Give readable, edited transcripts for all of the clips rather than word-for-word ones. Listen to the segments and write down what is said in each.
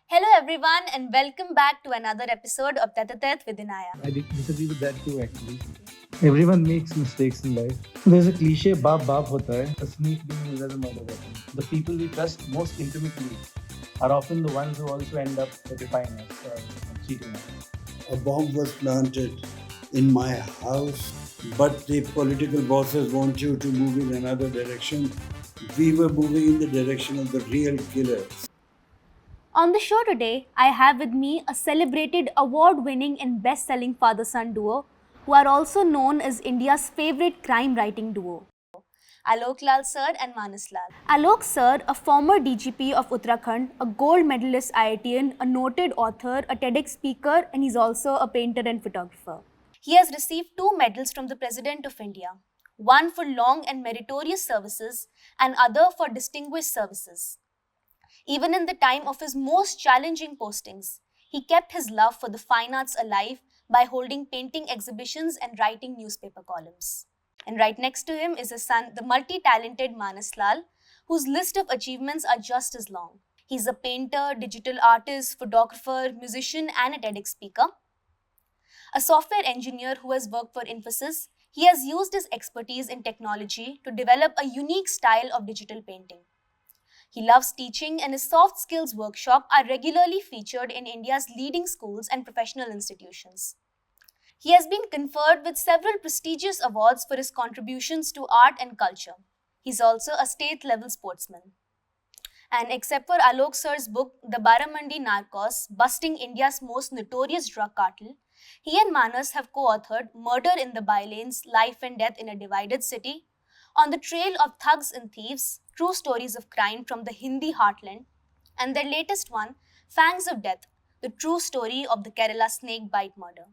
Hello everyone and welcome back to another episode of Tête-à-Tête with Inaya. I disagree with that too, actually. Everyone makes mistakes in life. There's a cliche, baap baap hota hai. A sneak being used as a murder weapon. The people we trust most intimately are often the ones who also end up defying us or cheating us. A bomb was planted in my house, but the political bosses want you to move in another direction. We were moving in the direction of the real killers. On the show today, I have with me a celebrated award-winning and best-selling father-son duo who are also known as India's favorite crime writing duo. Aloke Lal sir and Maanas Lal. Aloke sir, a former DGP of Uttarakhand, a gold medalist IITian, a noted author, a TEDx speaker, and he's also a painter and photographer. He has received 2 medals from the President of India, one for long and meritorious services and other for distinguished services. Even in the time of his most challenging postings, he kept his love for the fine arts alive by holding painting exhibitions and writing newspaper columns. And right next to him is his son, the multi-talented Maanas Lal, whose list of achievements are just as long. He's a painter, digital artist, photographer, musician, and a TEDx speaker. A software engineer who has worked for Infosys, he has used his expertise in technology to develop a unique style of digital painting. He loves teaching, and his soft skills workshop are regularly featured in India's leading schools and professional institutions. He has been conferred with several prestigious awards for his contributions to art and culture. He's also a state-level sportsman. And except for Alok sir's book, The Baramandi Narcos, Busting India's Most Notorious Drug Cartel, he and Maanas have co-authored Murder in the Bylanes, Life and Death in a Divided City, On the Trail of Thugs and Thieves, True Stories of Crime from the Hindi Heartland, and their latest one, Fangs of Death, the true story of the Kerala snake bite murder.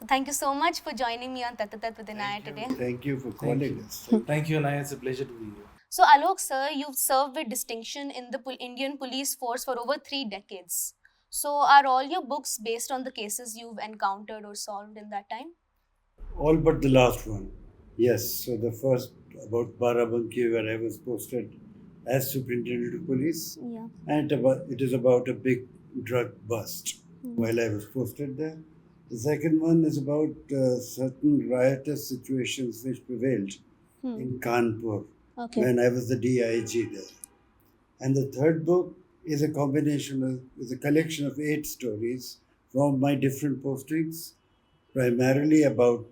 Thank you so much for joining me on Tête-à-Tête with Inaya today. Thank you for calling us. Thank you, Inaya. It's a pleasure to be here. So Alok sir, you've served with distinction in the Indian police force for over 3 decades. So are all your books based on the cases you've encountered or solved in that time? All but the last one. Yes, so the first about Barabanki, where I was posted as superintendent of police, Yeah. and it is about a big drug bust while I was posted there. The second one is about certain riotous situations which prevailed in Kanpur when I was the DIG there. And the third book is a collection of 8 stories from my different postings, primarily about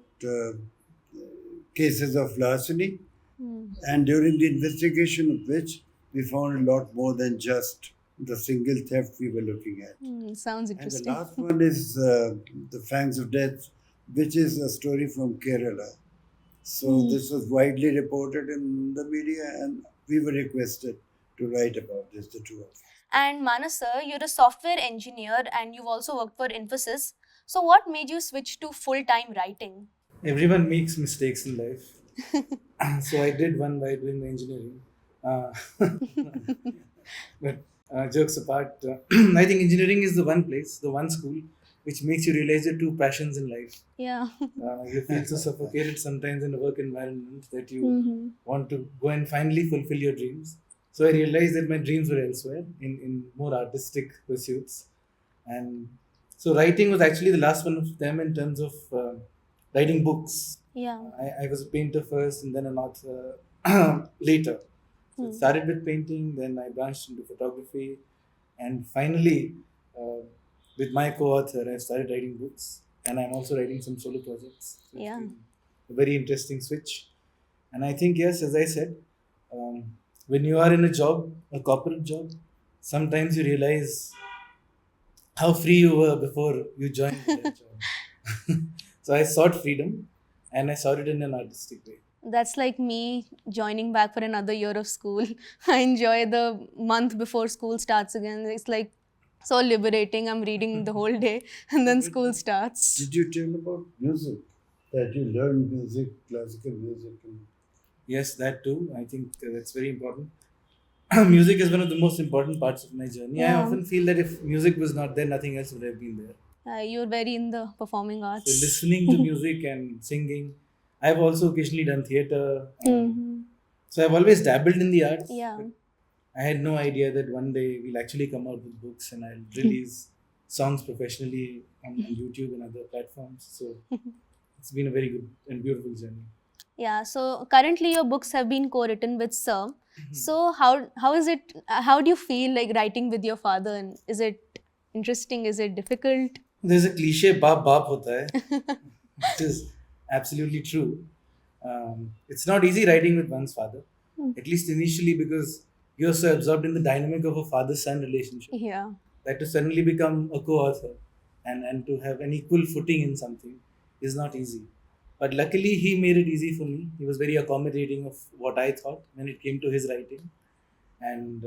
cases of larceny, and during the investigation of which we found a lot more than just the single theft we were looking at. Sounds And the last one is The Fangs of Death, which is a story from Kerala. So this was widely reported in the media, and we were requested to write about this, the two of us. And Maanas sir, you're a software engineer and you've also worked for Infosys. So what made you switch to full-time writing? Everyone makes mistakes in life. So I did one by doing engineering. But jokes apart, I think engineering is the one place, the one school, which makes you realize your 2 passions in life. Yeah. You feel so suffocated sometimes in a work environment that you want to go and finally fulfill your dreams. So I realized that my dreams were elsewhere in more artistic pursuits. And so writing was actually the last one of them in terms of writing books. Yeah. I was a painter first and then an author later. So it started with painting, then I branched into photography, and finally, with my co-author, I started writing books, and I'm also writing some solo projects. So it's Yeah. been a very interesting switch. And I think, yes, as I said, when you are in a job, a corporate job, sometimes you realize how free you were before you joined that job. So I sought freedom, and I sought it in an artistic way. That's like me joining back for another year of school. I enjoy the month before school starts again. It's like so liberating. I'm reading the whole day and then school starts. Did you tell about music? That you learned music, classical music? Yes, that too. I think that's very important. Music is one of the most important parts of my journey. I Yeah. often feel that if music was not there, nothing else would have been there. You're very in the performing So arts. listening to music and singing. I've also occasionally done theatre. Mhm. So I've always dabbled in the arts. Yeah. But I had no idea that one day we'll actually come out with books and I'll release songs professionally on YouTube and other platforms. So it's been a very good and beautiful journey. Yeah, so currently your books have been co-written with Sir. So how is it? How do you feel like writing with your father? And is it interesting? Is it difficult? There's a cliche, "Baap baap hota hai," which is absolutely true. It's not easy writing with one's father, at least initially, because you're so absorbed in the dynamic of a father-son relationship Yeah. that to suddenly become a co-author and to have an equal footing in something is not easy. But luckily, he made it easy for me. He was very accommodating of what I thought when it came to his writing. And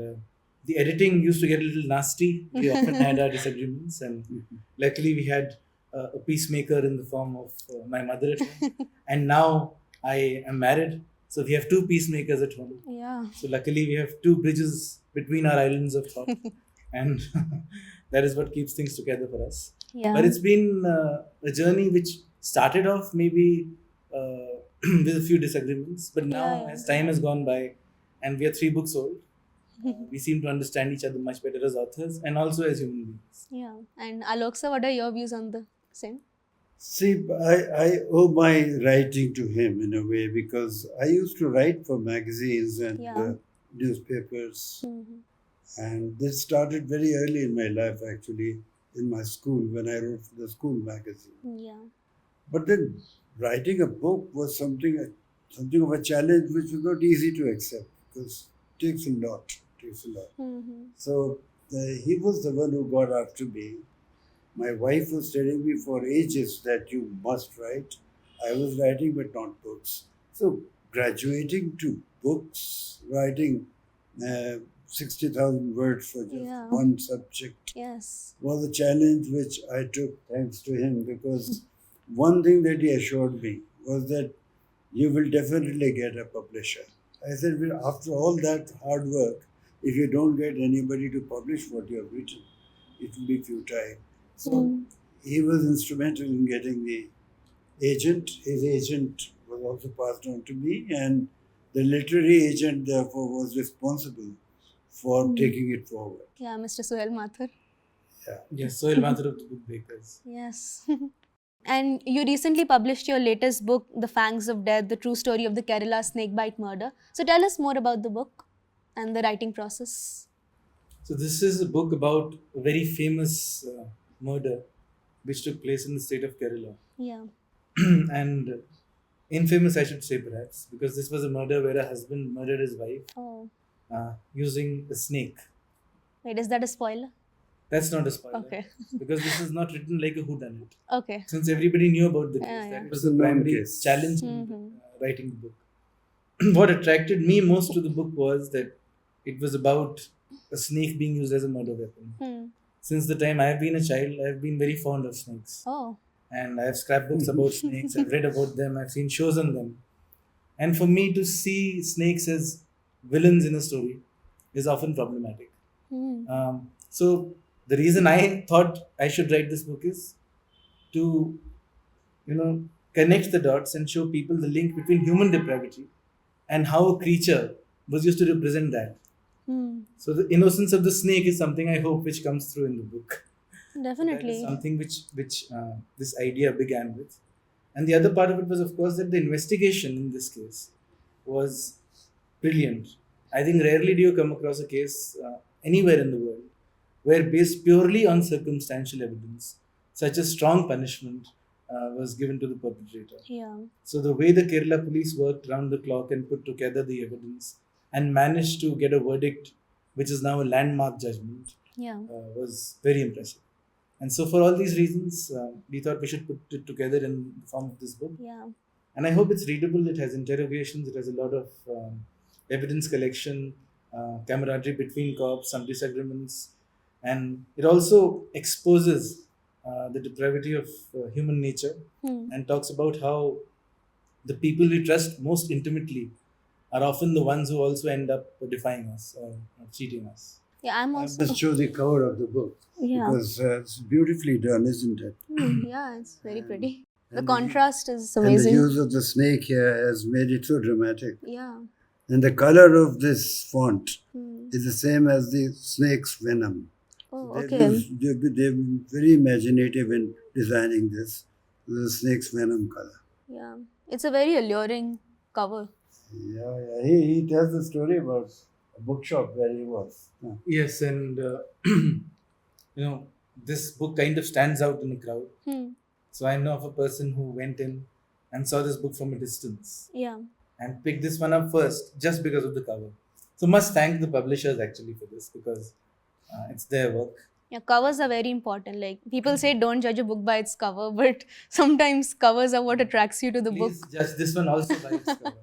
the editing used to get a little nasty. We often had our disagreements, and luckily we had a peacemaker in the form of my mother at home. And now I am married, so we have two peacemakers at home. Yeah. So luckily we have two bridges between our islands of thought, and that is what keeps things together for us. Yeah. But it's been a journey which started off maybe with a few disagreements, but now Yeah. as time has gone by, and we are 3 books old, we seem to understand each other much better as authors and also as human beings. Yeah. And Alok sir, what are your views on the same? See, I owe my writing to him in a way because I used to write for magazines and Yeah. newspapers. Mhm. And this started very early in my life, actually, in my school when I wrote for the school magazine. Yeah. But then writing a book was something of a challenge which was not easy to accept because it takes a lot. Mhm. So he was the one who got after me. My wife was telling me for ages that you must write. I was writing but not books. So graduating to books, writing 60,000 words for just Yeah. one subject Yes. was a challenge which I took thanks to him because one thing that he assured me was that you will definitely get a publisher. I said, well, after all that hard work, if you don't get anybody to publish what you have written, it will be futile. So he was instrumental in getting the agent. His agent was also passed on to me, and the literary agent, therefore, was responsible for taking it forward. Yeah, Mr. Suhail Mathur. Yeah. Yes, Sohail Mathur of the Book Breakers. Yes. And you recently published your latest book, The Fangs of Death, the true story of the Kerala snakebite murder. So tell us more about the book and the writing process. So this is a book about a very famous murder which took place in the state of Kerala. Yeah. And infamous, I should say, perhaps, because this was a murder where a husband murdered his wife Oh. using a snake. Wait, is that a spoiler? That's not a spoiler. Okay. Because this is not written like a whodunit. Okay. Since everybody knew about the case, Yeah, that yeah. was It's a the known primary case. challenge in Mhm. writing the book. What attracted me most to the book was that it was about a snake being used as a murder weapon. Hmm. Since the time I've been a child, I've been very fond of snakes. Oh. And I have scrapbooks about snakes, I've read about them, I've seen shows on them. And for me to see snakes as villains in a story is often problematic. Hmm. So the reason I thought I should write this book is to, connect the dots and show people the link between human depravity and how a creature was used to represent that. Hmm. So the innocence of the snake is something I hope which comes through in the book. That is Definitely. something which this idea began with. And the other part of it was, of course, that the investigation in this case was brilliant. I think rarely do you come across a case anywhere in the world where, based purely on circumstantial evidence, such a strong punishment was given to the perpetrator. Yeah. So the way the Kerala police worked round the clock and put together the evidence and managed to get a verdict, which is now a landmark judgment, Yeah. was very impressive. And so, for all these reasons, we thought we should put it together in the form of this book. Yeah. And I hope it's readable. It has interrogations. It has a lot of evidence collection, camaraderie between cops, some disagreements, and it also exposes the depravity of human nature Hmm. and talks about how the people we trust most intimately are often the ones who also end up defying us or cheating us. Yeah, I'm I also. must show the cover of the book Yeah. because it's beautifully done, isn't it? Yeah, it's very pretty. The And contrast is And the amazing. use of the snake here has made it so dramatic. Yeah. And the color of this font is the same as the snake's venom. Oh, They've, okay. they've been very imaginative in designing this. The snake's venom color. Yeah. It's a very alluring cover. Yeah. He tells the story about a bookshop where he was. Yeah. Yes, and this book kind of stands out in the crowd. Hmm. So I know of a person who went in and saw this book from a distance Yeah. and picked this one up first just because of the cover. So must thank the publishers actually for this, because it's their work. Yeah, covers are very important. Like people say don't judge a book by its cover, but sometimes covers are what attracts you to the book. Please judge this one also by its cover.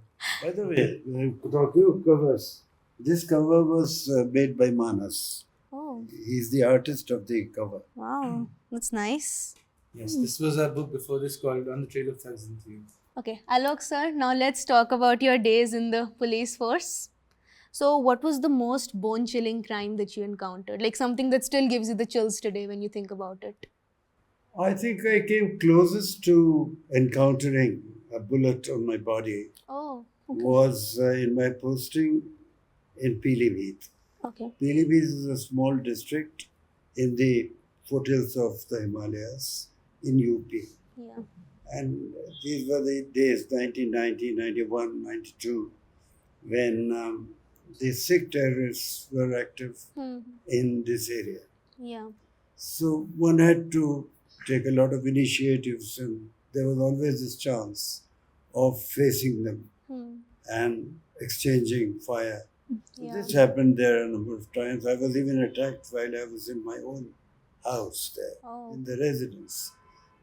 By the way, talking of covers, this cover was made by Maanas. Oh, He's the artist of the cover. wow. That's nice. Yes, this was our book before this called On the Trail of Thugs and Thieves. Okay, Alok sir, now let's talk about your days in the police force. So, what was the most bone chilling crime that you encountered? Like something that still gives you the chills today when you think about it? I think I came closest to encountering a bullet on my body Oh, okay. was in my posting in Pilibhit. Okay. Pilibhit is a small district in the foothills of the Himalayas in UP. Yeah. And these were the days, 1990, 91, 92, when the Sikh terrorists were active Hmm. in this area. Yeah. So one had to take a lot of initiatives, and there was always this chance of facing them Hmm. and exchanging fire. Yeah. This happened there a number of times. I was even attacked while I was in my own house there, Oh. in the residence.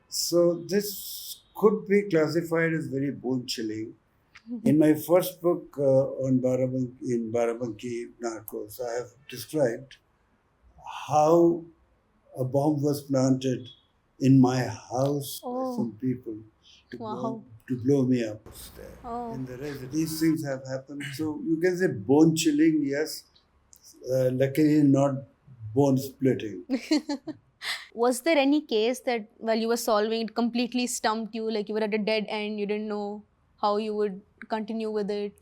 So this could be classified as very bone-chilling. In my first book on Barabanki Narcos, I have described how a bomb was planted in my house by Oh. some people to, Wow. blow me up there. Oh. In the residence. These things have happened. So you can say bone chilling, yes. Luckily, not bone splitting. Was there any case that while you were solving it completely stumped you, like you were at a dead end, you didn't know how you would continue with it?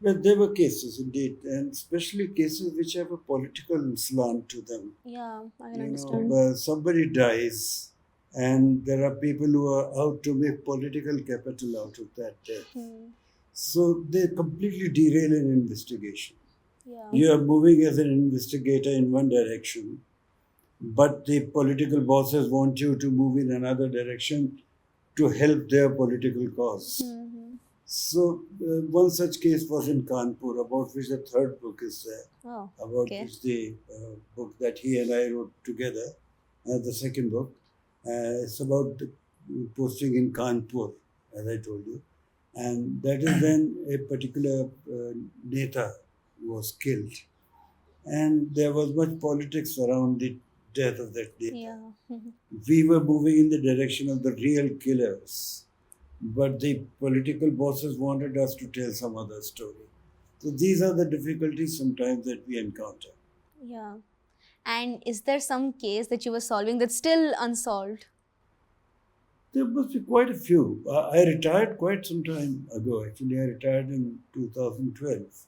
Well, there were cases indeed, and especially cases which have a political slant to them. Yeah, I can You understand. know, somebody dies, and there are people who are out to make political capital out of that death. Hmm. So they completely derail an investigation. Yeah. You are moving as an investigator in one direction, but the political bosses want you to move in another direction to help their political cause. Mm-hmm. So one such case was in Kanpur, about which the third book is there, Oh, about okay. which the book that he and I wrote together, the second book. It's about the posting in Kanpur, as I told you. And that is when a particular Neta was killed. And there was much politics around the death of that Neta. Yeah. Mhm. We were moving in the direction of the real killers, but the political bosses wanted us to tell some other story. So these are the difficulties sometimes that we encounter. Yeah. And is there some case that you were solving that's still unsolved? There must be quite a few. I retired quite some time ago. Actually, I retired in 2012.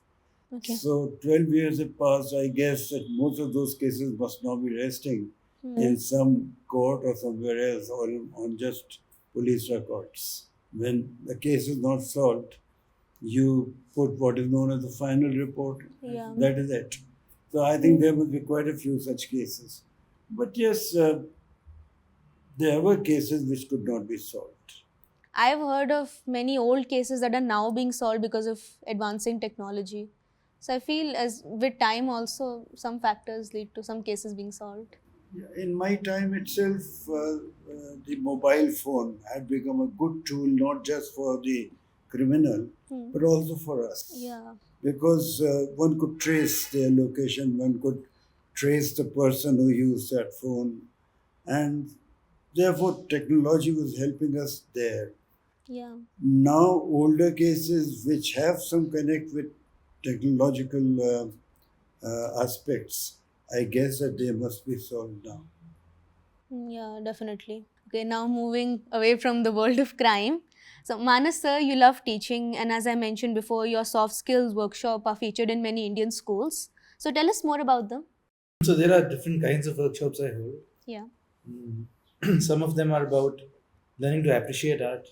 Okay. So 12 years have passed. I guess that most of those cases must now be resting in some court or somewhere else, or on just police records. When the case is not solved, you put what is known as the final report. Yeah. That is it. So I think there must be quite a few such cases. But yes, there were cases which could not be solved. I've heard of many old cases that are now being solved because of advancing technology. So I feel as with time also some factors lead to some cases being solved. In my time itself, the mobile phone had become a good tool not just for the criminal, but also for us. Yeah. Because one could trace their location, one could trace the person who used that phone, and therefore technology was helping us there. Yeah. Now, older cases which have some connect with technological aspects, I guess that they must be solved now. Yeah, definitely. Okay, now moving away from the world of crime. So, Manas sir, you love teaching, and as I mentioned before, your soft skills workshop are featured in many Indian schools. So tell us more about them. So there are different kinds of workshops I hold. Yeah. Some of them are about learning to appreciate art.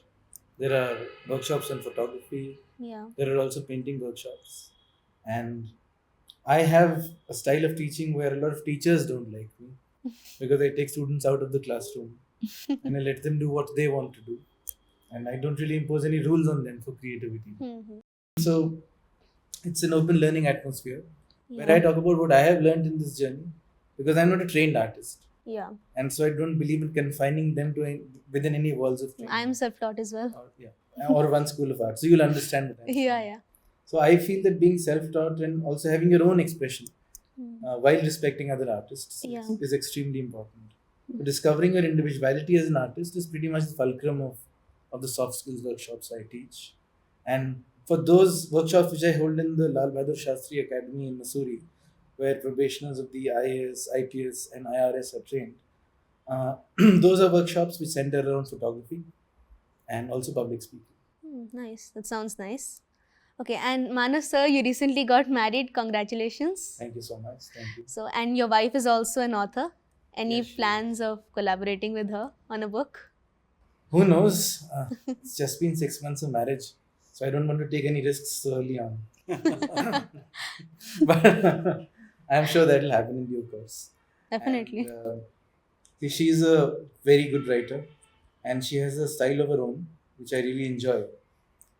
There are workshops on photography. Yeah. There are also painting workshops. And I have a style of teaching where a lot of teachers don't like me because I take students out of the classroom and I let them do what they want to do. And I don't really impose any rules on them for creativity. Mm-hmm. So it's an open learning atmosphere where Yeah. I talk about what I have learned in this journey because I'm not a trained artist. Yeah. And so I don't believe in confining them to within any walls of training. I'm self-taught as well. Or one school of art. So you'll understand what I'm saying. Yeah. So I feel that being self-taught and also having your own expression while respecting other artists Yeah. is extremely important. So discovering your individuality as an artist is pretty much the fulcrum of the soft skills workshops I teach. And for those workshops which I hold in the Lal Bahadur Shastri Academy in Missouri, where probationers of the IAS, IPS, and IRS are trained, those are workshops which center around photography and also public speaking. Nice. That sounds nice. Okay, and Maanas sir, you recently got married. Congratulations. Thank you so much. Thank you. So, and your wife is also an author. Any Yes, she is. plans of collaborating with her on a book? Who knows? It's just been 6 months of marriage, so I don't want to take any risks so early on. But I'm sure that will happen in due course. Definitely. And, she's a very good writer, and she has a style of her own, which I really enjoy.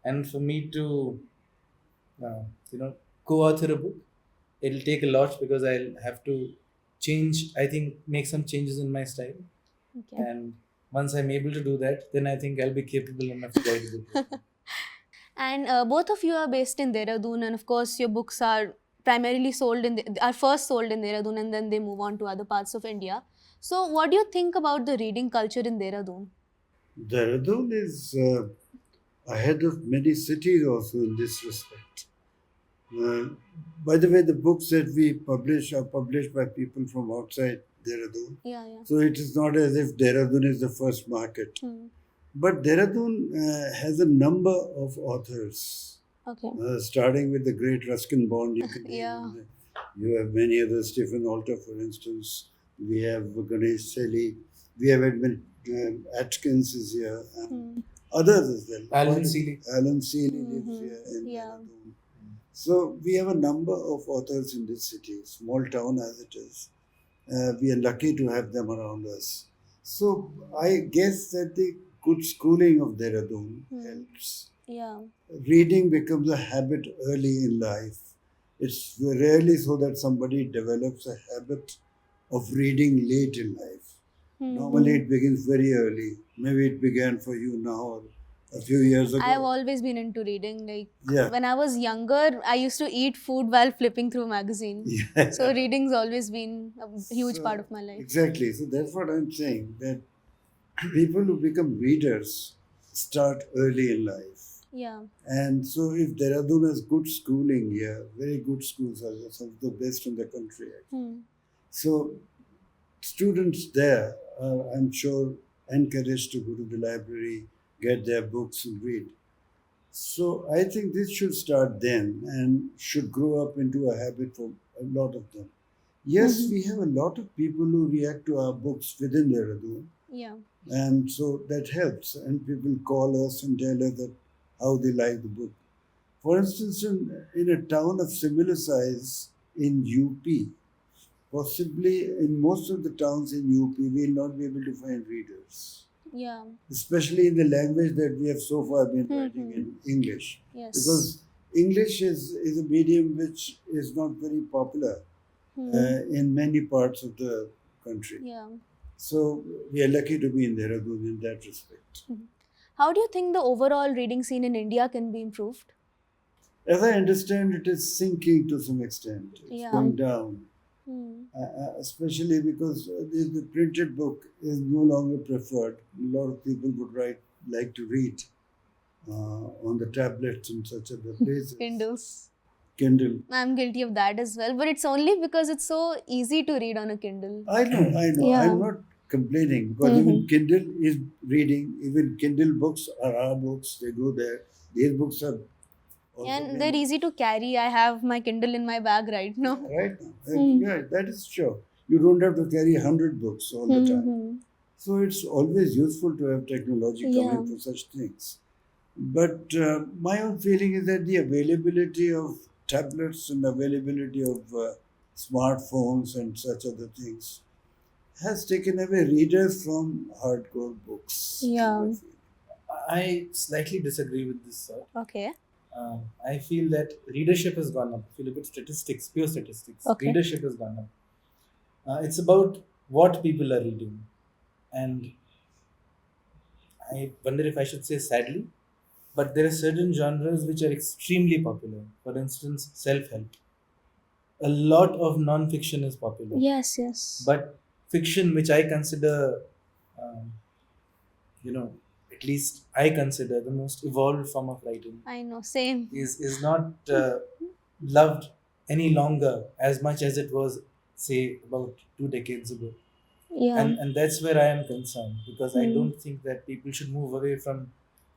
And for me to, co-author a book, it'll take a lot because I'll have to change. I think make some changes in my style, Okay. and once I'm able to do that, then I think I'll be capable enough to write a book. And both of you are based in Dehradun, and of course, your books are primarily are first sold in Dehradun, and then they move on to other parts of India. So, what do you think about the reading culture in Dehradun? Dehradun is ahead of many cities also in this respect. By the way, the books that we publish are published by people from outside Dehradun. Yeah. So it is not as if Dehradun is the first market. But Dehradun has a number of authors, Okay. starting with the great Ruskin Bond. You can Yeah. name, you have many others, Stephen Alter, for instance. We have Ganesh Selly. We have Edmund Atkins is here. And others as well. Alan Seeley. Alan Seeley lives here in Dehradun. So we have a number of authors in this city, small town as it is. We are lucky to have them around us. So I guess that the good schooling of Dehradun helps. Yeah. Reading becomes a habit early in life. It's rarely so that somebody develops a habit of reading late in life. Normally it begins very early. Maybe it began for you now or a few years ago. I've always been into reading. Like Yeah. when I was younger, I used to eat food while flipping through magazines. Yeah. So reading's always been a huge So, part of my life. Exactly. So that's what I'm saying, that people who become readers start early in life. Yeah. And so if Dehradun has good schooling here, very good schools are some of the best in the country. So students there are, I'm sure, encouraged to go to the library, get their books and read. So I think this should start then and should grow up into a habit for a lot of them. Yes, we have a lot of people who react to our books within Dehradun. Yeah. And so that helps. And people call us and tell us that how they like the book. For instance, in a town of similar size in UP, possibly in most of the towns in UP, we will not be able to find readers. Yeah. Especially in the language that we have so far been writing in English. Yes. Because English is a medium which is not very popular in many parts of the country. Yeah. So we are lucky to be in Dehradun in that respect. How do you think the overall reading scene in India can be improved? As I understand, it is sinking to some extent. It's going down. Especially because the printed book is no longer preferred. A lot of people would like to read on the tablets and such other places. Kindle. I'm guilty of that as well, but it's only because it's so easy to read on a Kindle. I know. Yeah. I'm not complaining, but even Kindle is reading. Even Kindle books are our books. They go there. These books are also And they're been easy to carry. I have my Kindle in my bag right now. right now. Yeah, that is true. You don't have to carry 100 books all the time. So it's always useful to have technology coming for such things. But my own feeling is that the availability of tablets and availability of smartphones and such other things has taken away readers from hardcore books. Yeah. is my feeling. I slightly disagree with this, sir. Okay. I feel that readership has gone up. If you look at statistics, pure statistics, Okay. readership has gone up. It's about what people are reading. And I wonder if I should say sadly, but there are certain genres which are extremely popular. For instance, self help. A lot of non fiction is popular. Yes, yes. But fiction, which I consider, um, you know, at least I consider the most evolved form of writing, I know, same. is not loved any longer as much as it was, say, about 2 decades ago. Yeah. And that's where I am concerned, because I don't think that people should move away from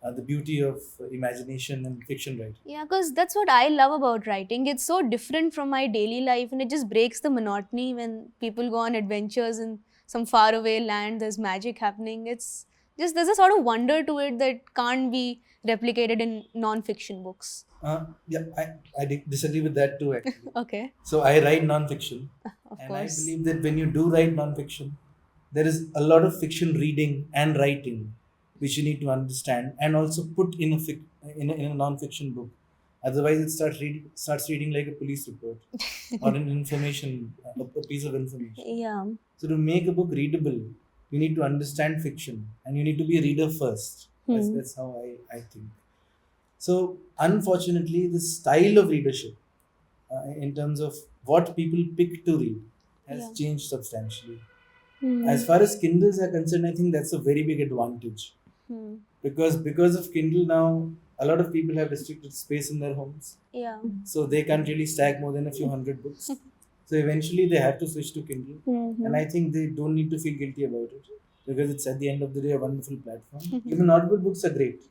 the beauty of imagination and fiction writing. Yeah, because that's what I love about writing. It's so different from my daily life and it just breaks the monotony when people go on adventures in some faraway land, there's magic happening. It's just, there's a sort of wonder to it that can't be replicated in non-fiction books. Yeah, I disagree with that too, actually. Okay. So I write non-fiction, Of and course. I believe that when you do write non-fiction, there is a lot of fiction reading and writing which you need to understand and also put in in a non-fiction book. Otherwise, it starts reading like a police report or an information, a piece of information. Yeah. So to make a book readable, you need to understand fiction and you need to be a reader first. That's how I think. So unfortunately, the style of readership, in terms of what people pick to read, has Yeah. changed substantially. As far as Kindles are concerned, I think that's a very big advantage, because of Kindle now, a lot of people have restricted space in their homes, Yeah. so they can't really stack more than a few hundred books. So eventually, they have to switch to Kindle, and I think they don't need to feel guilty about it, because it's at the end of the day a wonderful platform. Even audible books are great,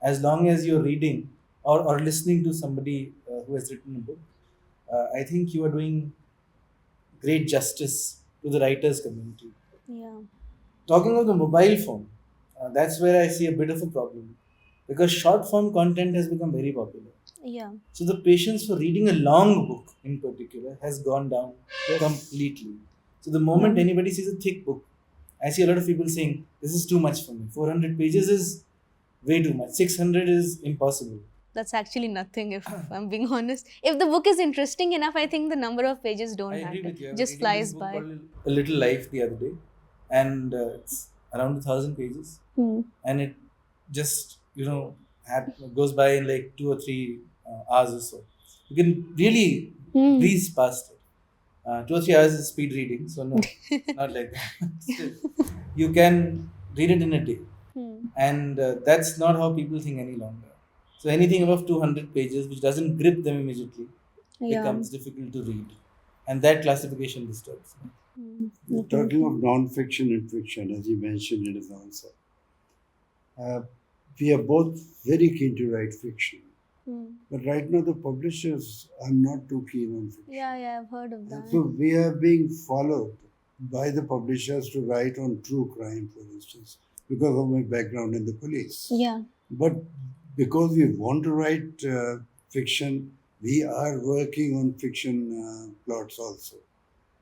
as long as you're reading or listening to somebody who has written a book. I think you are doing great justice to the writers community. Yeah. Talking of the mobile phone, that's where I see a bit of a problem, because short form content has become very popular. Yeah. So the patience for reading a long book in particular has gone down completely. So the moment anybody sees a thick book, I see a lot of people saying, "This is too much for me. 400 pages is way too much. 600 is impossible." That's actually nothing, if I'm being honest. If the book is interesting enough, I think the number of pages don't I agree matter. with you. I was Just reading this flies book by. called A Little Life the other day, and it's around 1,000 pages, and it just goes by in like 2 or 3 hours or so. You can really breeze past it. 2 or 3 hours is speed reading, so no, not like that. Still, you can read it in a day, and that's not how people think any longer. So anything above 200 pages, which doesn't grip them immediately, becomes difficult to read, and that classification disturbs me. Talking of non-fiction and fiction, as you mentioned in his answer, we are both very keen to write fiction. But right now, the publishers are not too keen on fiction. Yeah, I've heard of that. So we are being followed by the publishers to write on true crime, for instance, because of my background in the police. Yeah. But because we want to write fiction, we are working on fiction plots also.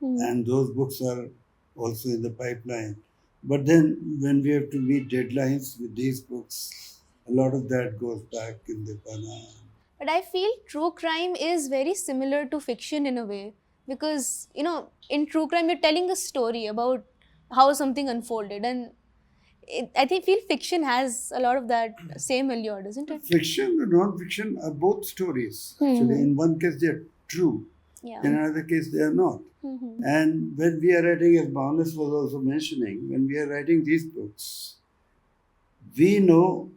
And those books are also in the pipeline. But then when we have to meet deadlines with these books, a lot of that goes back in the burner. But I feel true crime is very similar to fiction in a way. Because, in true crime, you're telling a story about how something unfolded. And I feel fiction has a lot of that same allure, doesn't it? Fiction and non-fiction are both stories. Actually, in one case they are true, Yeah. in another case they are not. And when we are writing, as Maanas was also mentioning, when we are writing these books, we know,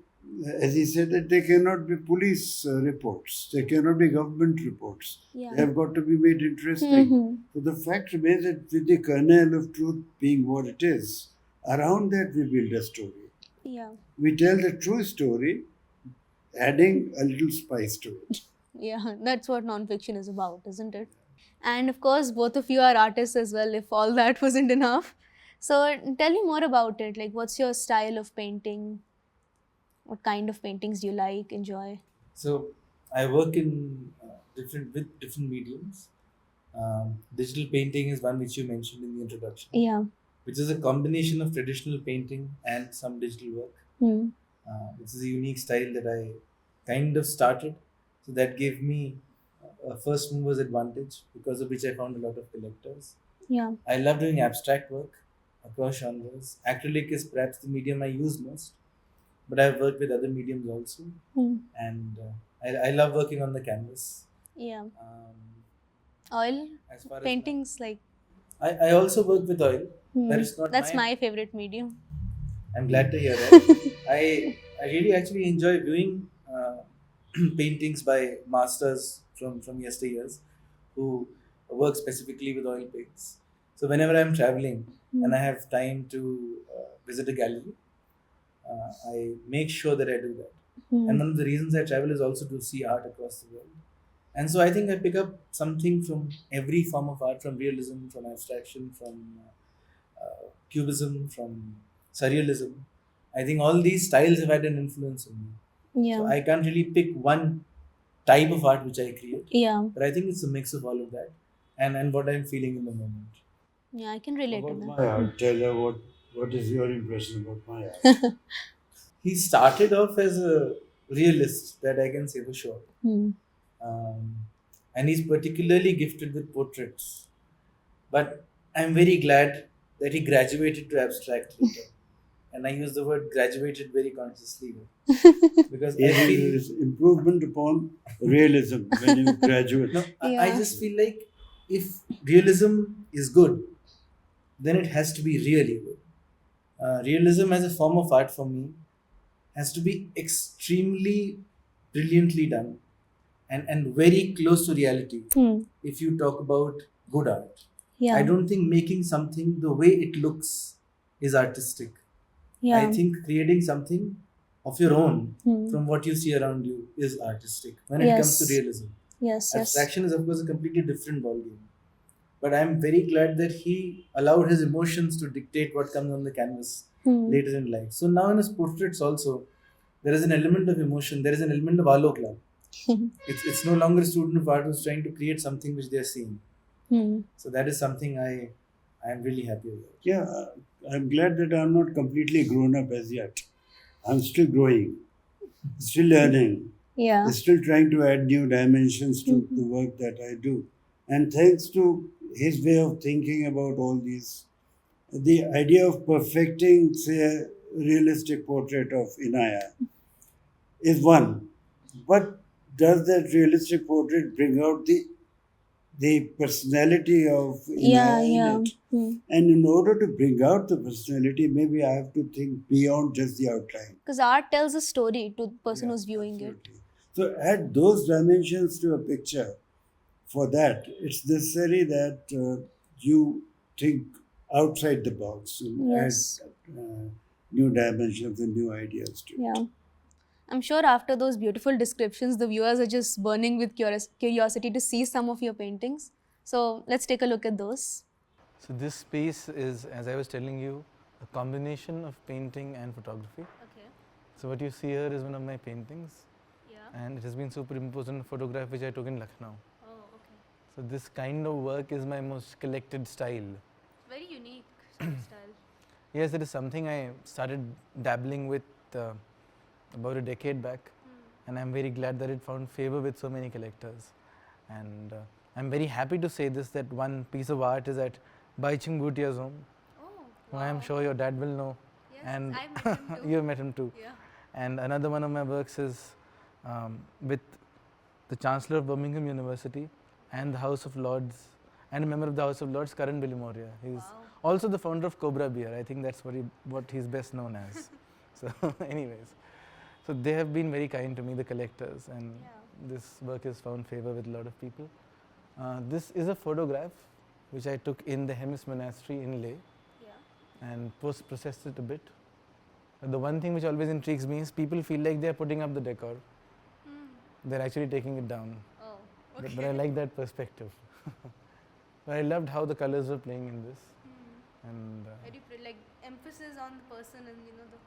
as he said, that they cannot be police reports, they cannot be government reports. Yeah. They have got to be made interesting. So the fact remains that with the kernel of truth being what it is, around that we build a story. Yeah. We tell the true story, adding a little spice to it. Yeah, that's what non-fiction is about, isn't it? And of course, both of you are artists as well, if all that wasn't enough. So tell me more about it. Like, what's your style of painting? What kind of paintings do you like, enjoy? So I work in different mediums. Digital painting is one which you mentioned in the introduction, Yeah. which is a combination of traditional painting and some digital work. Hmm. This is a unique style that I kind of started. So that gave me a first mover's advantage, because of which I found a lot of collectors. Yeah. I love doing abstract work across genres. Acrylic is perhaps the medium I use most, but I've worked with other mediums also. Hmm. And I love working on the canvas. Yeah. Um, Oil as far as paintings, like, I also work with oil. That hmm, is not that's my. my favorite medium. I'm glad to hear that. I really actually enjoy viewing paintings by masters from yesteryears who work specifically with oil paints. So whenever I'm traveling and I have time to visit a gallery, I make sure that I do that. And one of the reasons I travel is also to see art across the world. And so I think I pick up something from every form of art, from realism, from abstraction, from cubism, from surrealism. I think all these styles have had an influence on me. Yeah. So I can't really pick one type of art which I create, Yeah. but I think it's a mix of all of that, and what I'm feeling in the moment. Yeah, I can relate to About that. my art, tell her what is your impression about my art? He started off as a realist, that I can say for sure. Hmm. Um, and he's particularly gifted with portraits. But I'm very glad that he graduated to abstract later. And I use the word graduated very consciously here. Because I It feel is improvement upon realism when you graduate. no, I Yeah. just feel like if realism is good, then it has to be really good. Realism as a form of art for me has to be extremely brilliantly done, and very close to reality. Hmm. If you talk about good art, I Yeah. don't think making something the way it looks is artistic. I Yeah. think creating something of your own Hmm. from what you see around you is artistic when it comes to Yes. realism. Yes. Yes. Abstraction is, of course, a completely different ballgame. But I'm very glad that he allowed his emotions to dictate what comes on the canvas Hmm. later in life. So now in his portraits also, there is an element of emotion. There is an element of Aloke Lal. It's no longer a student of art who's trying to create something which they're seeing. Hmm. So that is something I'm really happy about. Yeah, I'm glad that I'm not completely grown up as yet. I'm still growing, still learning, Yeah. still trying to add new dimensions to the work that I do. And thanks to his way of thinking about all these, the idea of perfecting, say, a realistic portrait of Inaya is one. But does that realistic portrait bring out the personality of Yeah. Inaya in Yeah. it? Hmm. And in order to bring out the personality, maybe I have to think beyond just the outline. Because art tells a story to the person Yeah, who's viewing it. absolutely. So add those dimensions to a picture. For that, it's necessary that you think outside the box and Yes. add new dimensions and new ideas to it. Yeah. I'm sure after those beautiful descriptions, the viewers are just burning with curiosity to see some of your paintings. So let's take a look at those. So this space is, as I was telling you, a combination of painting and photography. Okay. So what you see here is one of my paintings, Yeah. and it has been superimposed on a photograph which I took in Lucknow. Oh, okay. So this kind of work is my most collected style. Very unique style. Yes, it is something I started dabbling with about a decade back, and I'm very glad that it found favor with so many collectors. And I'm very happy to say this, that one piece of art is at Baichung Bhutia's home, Oh, who I am sure your dad will know. yes, And I've met him too. you have met him too. Yeah. And another one of my works is with the Chancellor of Birmingham University and the House of Lords, and a member of the House of Lords, Karan Bilimoria. He's also the founder of Cobra Beer. I think that's what he's best known as. So, anyways, so they have been very kind to me, the collectors, and this work has found favor with a lot of people. This is a photograph which I took in the Hemis Monastery in Leh, and post-processed it a bit. But the one thing which always intrigues me is people feel like they are putting up the decor. they're actually taking it down. Oh, But I like that perspective. But I loved how the colors were playing in this. And Very like emphasis on the person and the.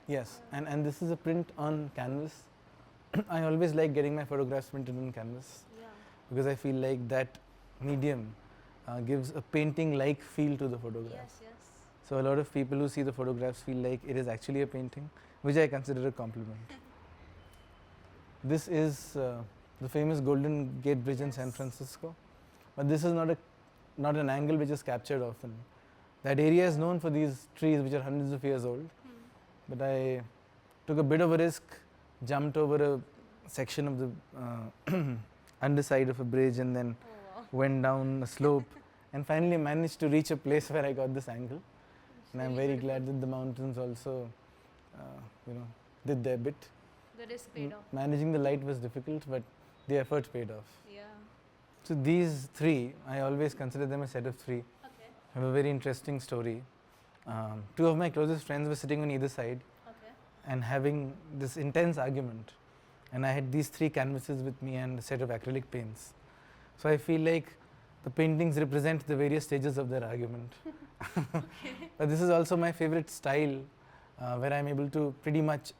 yes, and this is a print on canvas. I always like getting my photographs printed on canvas Yeah. because I feel like that medium gives a painting-like feel to the photograph. Yes, yes. So a lot of people who see the photographs feel like it is actually a painting, which I consider a compliment. This is the famous Golden Gate Bridge in San Francisco, but this is not an angle which is captured often. That area is known for these trees which are hundreds of years old, but I took a bit of a risk, jumped over a section of the underside of a bridge and then went down a slope and finally managed to reach a place where I got this angle. And I'm very glad that the mountains also, did their bit. The risk paid off. Managing the light was difficult, but the effort paid off. Yeah. So these three, I always consider them a set of three, Okay. have a very interesting story. Two of my closest friends were sitting on either side Okay. and having this intense argument. And I had these three canvases with me and a set of acrylic paints. So I feel like the paintings represent the various stages of their argument. But this is also my favorite style, where I'm able to pretty much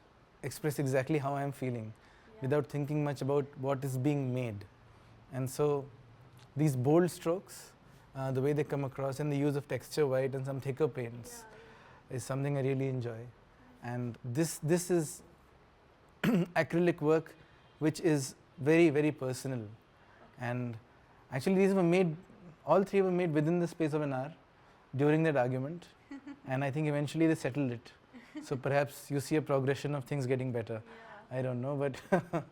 express exactly how I'm feeling without thinking much about what is being made. And so these bold strokes, the way they come across and the use of texture white and some thicker paints is something I really enjoy. And this is acrylic work which is very, very personal. And actually these were made, all three were made within the space of an hour during that argument. And I think eventually they settled it. So perhaps you see a progression of things getting better. I don't know, but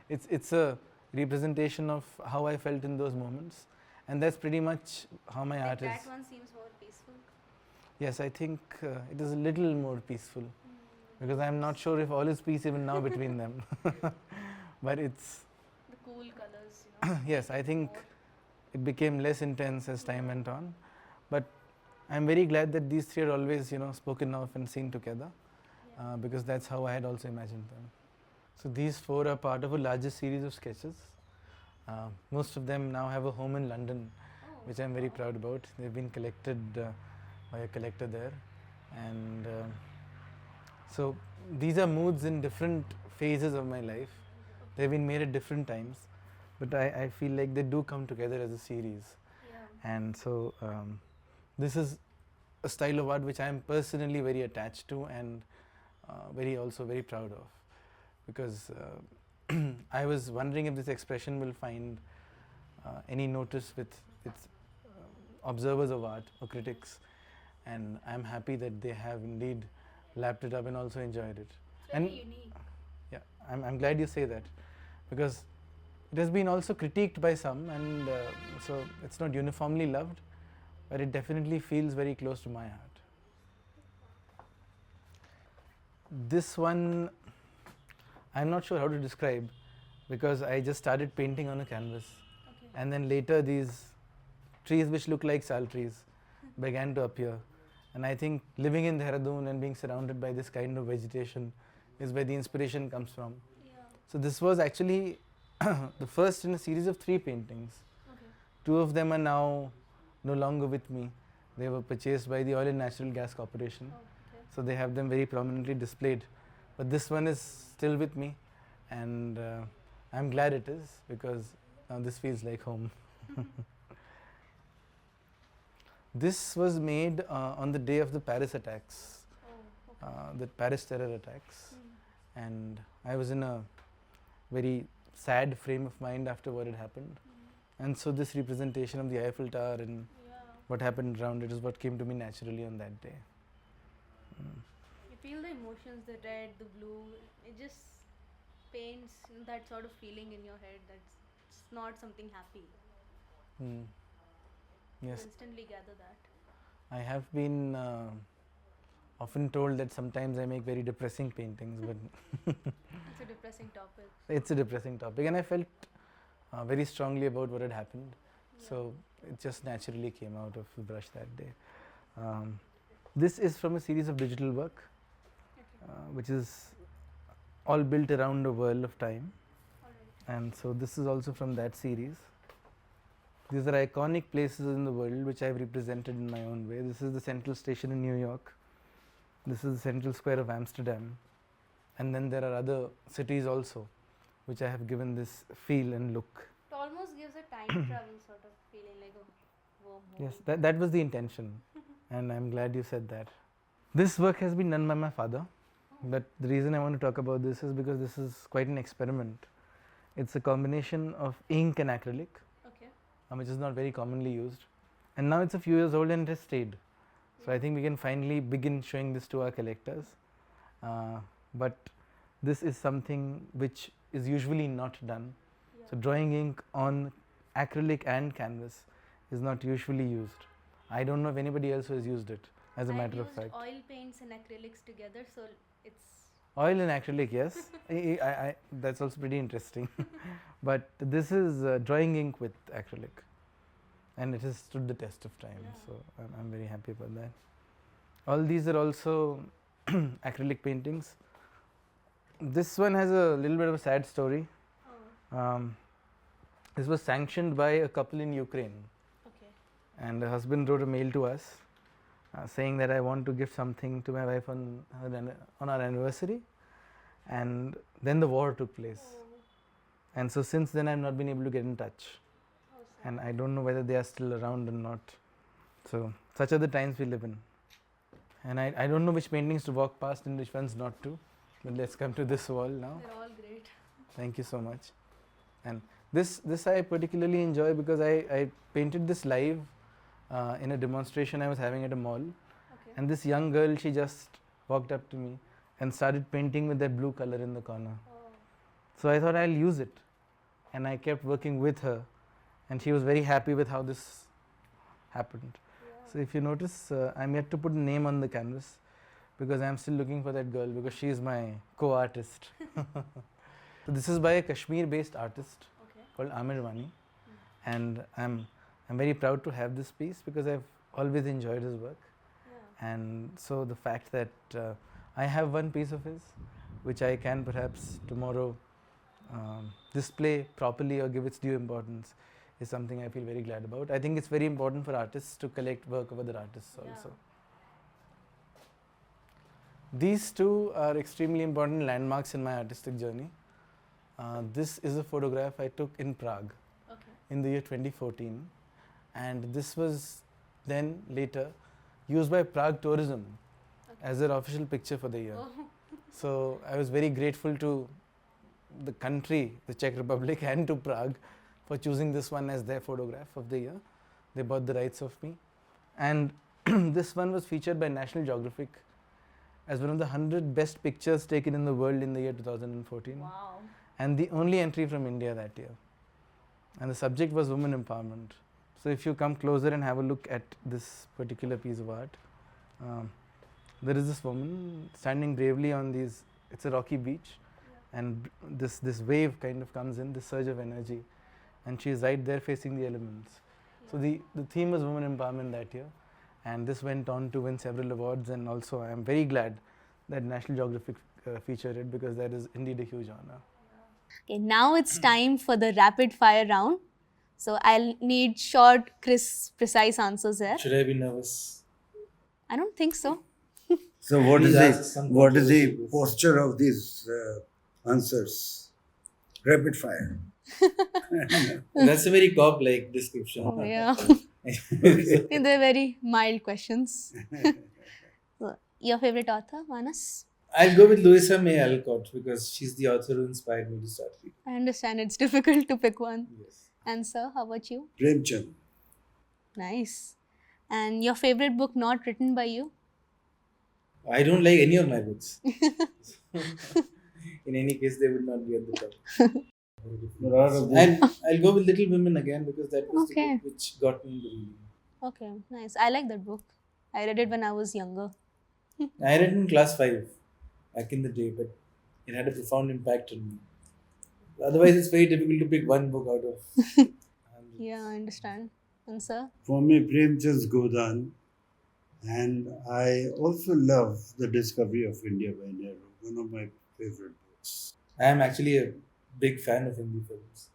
it's a representation of how I felt in those moments. And that's pretty much how my art is. That one seems more peaceful. Yes, I think it is a little more peaceful because I'm not sure if all is peace even now between them. But it's, The cool colors, yes, I think it became less intense as time went on. But I'm very glad that these three are always, spoken of and seen together because that's how I had also imagined them. So these four are part of a larger series of sketches. Most of them now have a home in London, which I'm very proud about. They've been collected by a collector there. And so these are moods in different phases of my life. They've been made at different times, but I feel like they do come together as a series. And so this is a style of art which I am personally very attached to and also very proud of, because I was wondering if this expression will find any notice with its observers of art or critics, and I'm happy that they have indeed lapped it up and also enjoyed it. It's very unique. Yeah, I'm glad you say that, because it has been also critiqued by some, and so it's not uniformly loved, but it definitely feels very close to my heart. This one, I'm not sure how to describe, because I just started painting on a canvas, and then later these trees which look like sal trees began to appear. And I think living in Dehradun and being surrounded by this kind of vegetation is where the inspiration comes from. So this was actually the first in a series of 3 paintings. Two of them are now no longer with me. They were purchased by the Oil and Natural Gas Corporation. So they have them very prominently displayed. But this one is still with me, and I'm glad it is, because now this feels like home. This was made on the day of the Paris attacks, the Paris terror attacks. And I was in a very sad frame of mind after what had happened. And so this representation of the Eiffel Tower and what happened around it is what came to me naturally on that day. You feel the emotions, the red, the blue. It just paints that sort of feeling in your head that's not something happy. Yes, You instantly gather that. I have been often told that sometimes I make very depressing paintings, but It's a depressing topic. it's a depressing topic, and I felt very strongly about what had happened. So it just naturally came out of the brush that day. This is from a series of digital work, which is all built around a whirl of time. And so this is also from that series. These are iconic places in the world which I have represented in my own way. This is the Central Station in New York. This is the Central Square of Amsterdam. And then there are other cities also which I have given this feel and look. It almost gives a time travel sort of feeling, like a wormhole. Yes, that was the intention, and I'm glad you said that. This work has been done by my father, but the reason I want to talk about this is because this is quite an experiment. It's a combination of ink and acrylic, Okay. which is not very commonly used, and now it's a few years old and it has stayed. So I think we can finally begin showing this to our collectors. But this is something which is usually not done. Yeah. So drawing ink on acrylic and canvas is not usually used. I don't know if anybody else has used it, as a matter of fact. I've used oil paints and acrylics together, so it's... Oil and acrylic, yes. That's also pretty interesting. But this is drawing ink with acrylic, and it has stood the test of time. Yeah. So I'm very happy about that. All these are also acrylic paintings. This one has a little bit of a sad story. Oh, This was sanctioned by a couple in Ukraine, okay. and the husband wrote a mail to us saying that I want to give something to my wife on our anniversary, and then the war took place, Oh, and so since then I've not been able to get in touch, how sad. and I don't know whether they are still around or not. So such are the times we live in, and I don't know which paintings to walk past and which ones not to, but let's come to this wall now. They're all great. Thank you so much. And this I particularly enjoy because I painted this live in a demonstration I was having at a mall, Okay. and this young girl, she just walked up to me and started painting with that blue color in the corner. Oh, So I thought I'll use it, and I kept working with her, and she was very happy with how this happened. yeah. So if you notice, I'm yet to put a name on the canvas because I'm still looking for that girl because she is my co-artist. So this is by a Kashmir-based artist Okay. called Amir Wani, and I'm very proud to have this piece because I've always enjoyed his work, Yeah. and so the fact that I have one piece of his which I can perhaps tomorrow display properly or give its due importance is something I feel very glad about. I think it's very important for artists to collect work of other artists Yeah. also. These two are extremely important landmarks in my artistic journey. This is a photograph I took in Prague Okay. in the year 2014, and this was then later used by Prague Tourism as their official picture for the year. Oh, So I was very grateful to the country, the Czech Republic, and to Prague for choosing this one as their photograph of the year. They bought the rights of me, and this one was featured by National Geographic as one of the 100 best pictures taken in the world in the year 2014, wow. and the only entry from India that year. And the subject was women empowerment. So if you come closer and have a look at this particular piece of art, there is this woman standing bravely on these, it's a rocky beach, and this wave kind of comes in, this surge of energy, and she is right there facing the elements. So the theme was women empowerment that year, and this went on to win several awards, and also I am very glad that National Geographic featured it because that is indeed a huge honor. Okay, now it's time for the rapid fire round. So I'll need short, crisp, precise answers here. Should I be nervous? I don't think so. So what Please is ask some what is the controversial posture of these answers? Rapid fire. That's a very cop-like description. Oh, yeah. Okay. They're very mild questions. So, your favorite author, Maanas? I'll go with Louisa May Alcott because she's the author who inspired me to start reading. I understand it's difficult to pick one. Yes. And sir, how about you? Premchand. Nice. And your favorite book not written by you? I don't like any of my books. In any case, they would not be at the top. There are a book- And I'll go with Little Women again because that was the Okay. book which got me into reading. Okay, nice. I like that book. I read it when I was younger. I read in class 5 back in the day, but it had a profound impact on me. Otherwise, it's very difficult to pick one book out of. hundreds. Yeah, I understand. And sir? For me, Premchand's Godan. And I also love The Discovery of India by Nehru, one of my favorite books. I am actually a big fan of Hindi films.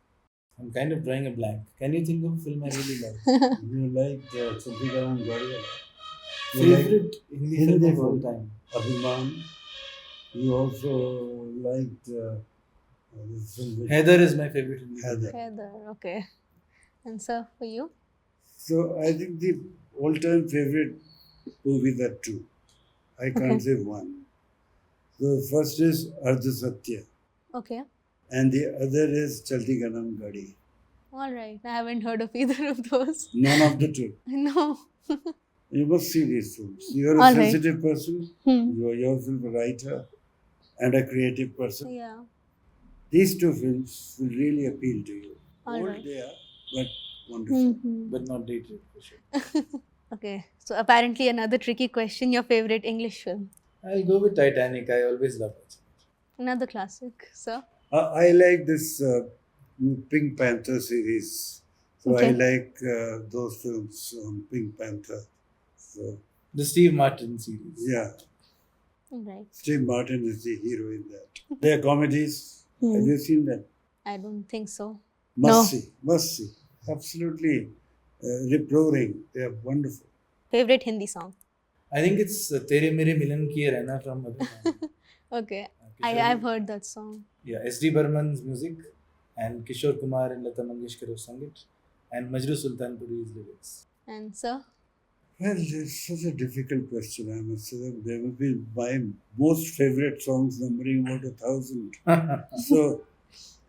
I'm kind of drawing a blank. Can you think of a film I really love? You like Chandigarh and Garia? You like Favorite Hindi film Hindi of all film? time? Abhiman. You also liked this film with Heather is my favorite Hindi film. Heather. Heather, okay. And sir, for you? So I think the all-time favorite movies are two. I can't say one. The first is Ardha Satya, Okay. and the other is Chalti Ganam Gadi. All right. I haven't heard of either of those. None of the two. No. You must see these films. You are a All right. sensitive person. You are yourself a writer and a creative person. Yeah. These two films will really appeal to you. All Old right. they are, but wonderful. But not dated for sure. Okay. So apparently another tricky question. Your favorite English film? I'll go with Titanic. I always love it. Another classic, sir. I like this Pink Panther series. So I Okay. like those films on Pink Panther. So The Steve Martin series. yeah, All right. Steve Martin is the hero in that. They are comedies. Have you seen them? I don't think so. Must see, must see. Absolutely rip-roaring. They are wonderful. Favorite Hindi song? I think it's Tere Mere Milan Ki Rehna from Abhiman. Okay. Kishore- I've heard that song. Yeah, S.D. Burman's music and Kishore Kumar and Lata Mangeshkar have sung it, and Majru Sultanpuri's lyrics. And sir? Well, it's such a difficult question. I must say that they will be my most favorite songs, numbering about 1,000. So,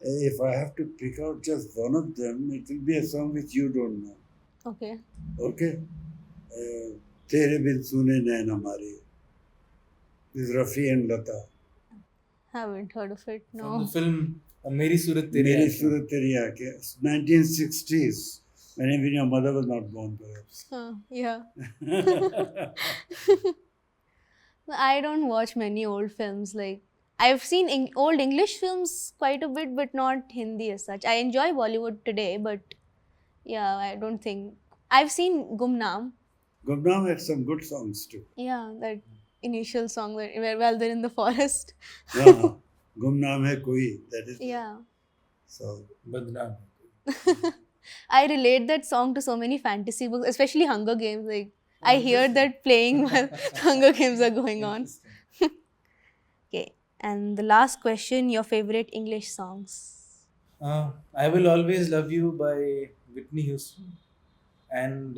if I have to pick out just one of them, it will be a song which you don't know. Okay. Okay? Tere bin sune nain hamare. This is Rafi and Lata. Haven't heard of it. From No. the film Meri Surat Tere Meri Aankhein. Surat Teri Aankhein, 1960s. When even your mother was not born, perhaps. Yeah. I don't watch many old films. Like I've seen old English films quite a bit, but not Hindi as such. I enjoy Bollywood today, but yeah, I don't think I've seen Gumnaam. Gumnaam had some good songs too. Yeah, that initial song where they're in the forest. Yeah. Gumnaam hai koi. That is. Yeah. So, Badnaam. I relate that song to so many fantasy books, especially Hunger Games. Like I hear that playing while Hunger Games are going on. Okay, and the last question: your favorite English songs? I Will Always Love You by Whitney Houston, and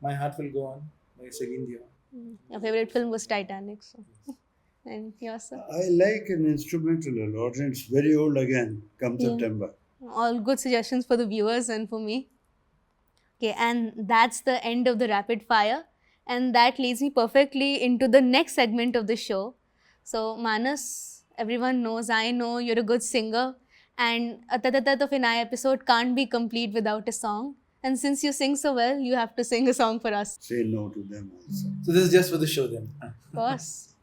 My Heart Will Go On by Celine Dion. Your favorite film was Titanic. So. And yours, sir? I like an instrumental a lot, and it's very old again, come Yeah. September. All good suggestions for the viewers and for me. Okay, and that's the end of the rapid fire. And that leads me perfectly into the next segment of the show. So, Maanas, everyone knows, I know you're a good singer. And a Tête-à-Tête of Inaya episode can't be complete without a song. And since you sing so well, you have to sing a song for us. Say no to them also. So this is just for the show then. Of course.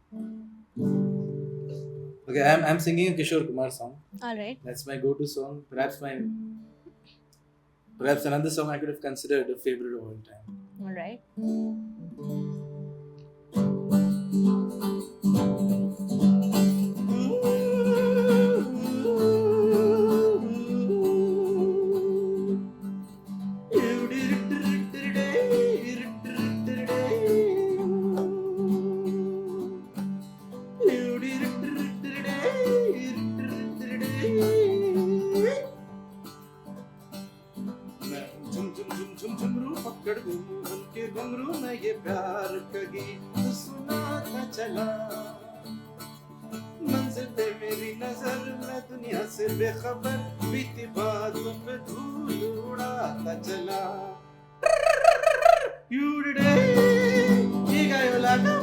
Okay, I'm singing a Kishore Kumar song. All right. That's my go-to song. Perhaps another song I could have considered a favorite of all time. All right. मंजिल पे मेरी नजर मैं दुनिया से बेखबर बीती बातों पे धूल उड़ाता चला युडे ये गायो लागा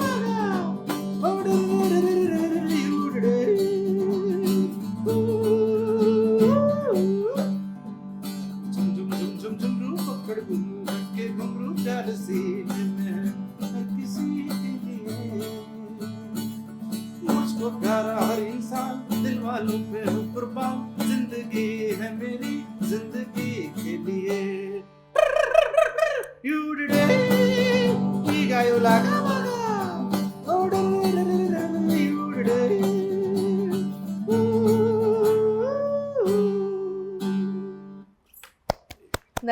युडे झुम झुम झुम झुम झुम रू पकड़ घुम के घुमरू चाल सीने में हर किसी के लिए मुझको प्यारा हर इंसान दिल वालों पे हूँ कुर्बान जिंदगी है मेरी जिंदगी के लिए युडे ये गायो लागा युडे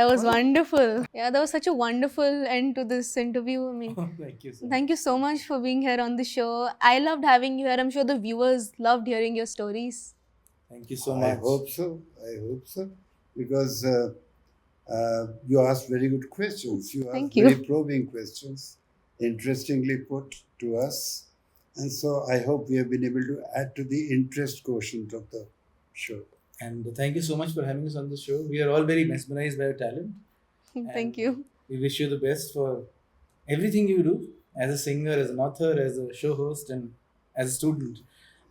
that was wonderful. Yeah, that was such a wonderful end to this interview. I mean, Thank you so much. thank you so much for being here on the show. I loved having you here. I'm sure the viewers loved hearing your stories. Thank you so I much. hope so. I hope so. Because you asked very good questions. You Thank asked you. very probing questions, interestingly put to us. And so I hope we have been able to add to the interest quotient of the show. And thank you so much for having us on the show. We are all very mesmerized by your talent. Thank And you. We wish you the best for everything you do as a singer, as an author, as a show host, and as a student.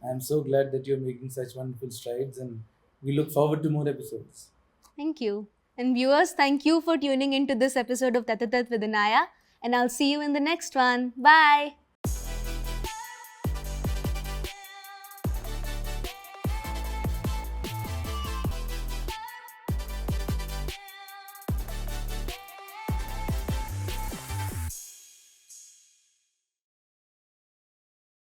I'm so glad that you're making such wonderful strides, and we look forward to more episodes. Thank you. And viewers, thank you for tuning into this episode of Tête-à-Tête with Inaya. And I'll see you in the next one. Bye.